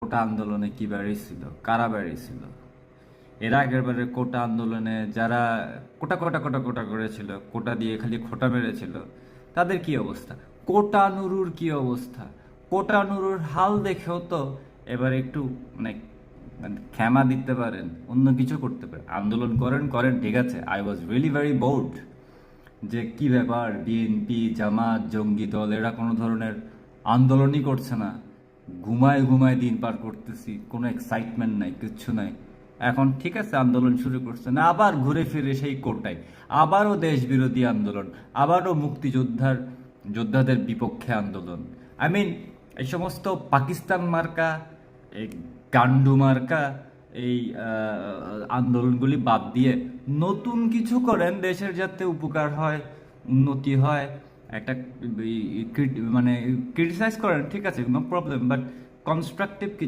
কোটা আন্দোলনে কি বেরিয়েছিল, কারা বেরিয়েছিল? এর আগের বারে কোটা আন্দোলনে যারা কোটা কোটা কোটা কোটা করেছিল, কোটা দিয়ে খালি খোটা মেরেছিল, তাদের কি অবস্থা? কোটা নুরুর কি অবস্থা? কোটা নুরুর হাল দেখেও তো এবার একটু মানে মানে ক্ষমা দিতে পারেন, অন্য কিছু করতে পারেন। আন্দোলন করেন করেন, ঠিক আছে, I was really very board যে কি ব্যাপার, বিএনপি জামাত জঙ্গি দল এরা কোনো ধরনের আন্দোলনই করছে না, ঘুমায় ঘুমায় দিন পার করতেছি, কোনো এক্সাইটমেন্ট নাই, কিচ্ছু নাই। এখন ঠিক আছে আন্দোলন শুরু করছে না, আবার ঘুরে ফিরে সেই কোটায়, আবারও দেশ বিরোধী আন্দোলন, আবারও যোদ্ধাদের বিপক্ষে আন্দোলন। আই মিন, এই সমস্ত পাকিস্তান মার্কা, এই গান্ডু মার্কা এই আন্দোলনগুলি বাদ দিয়ে নতুন কিছু করেন, দেশের যাতে উপকার হয়, উন্নতি হয়। একটা মানে ক্রিটিসাইজ করেন, ঠিক আছে, নো প্রবলেম, বাট কনস্ট্রাকটিভ কিছু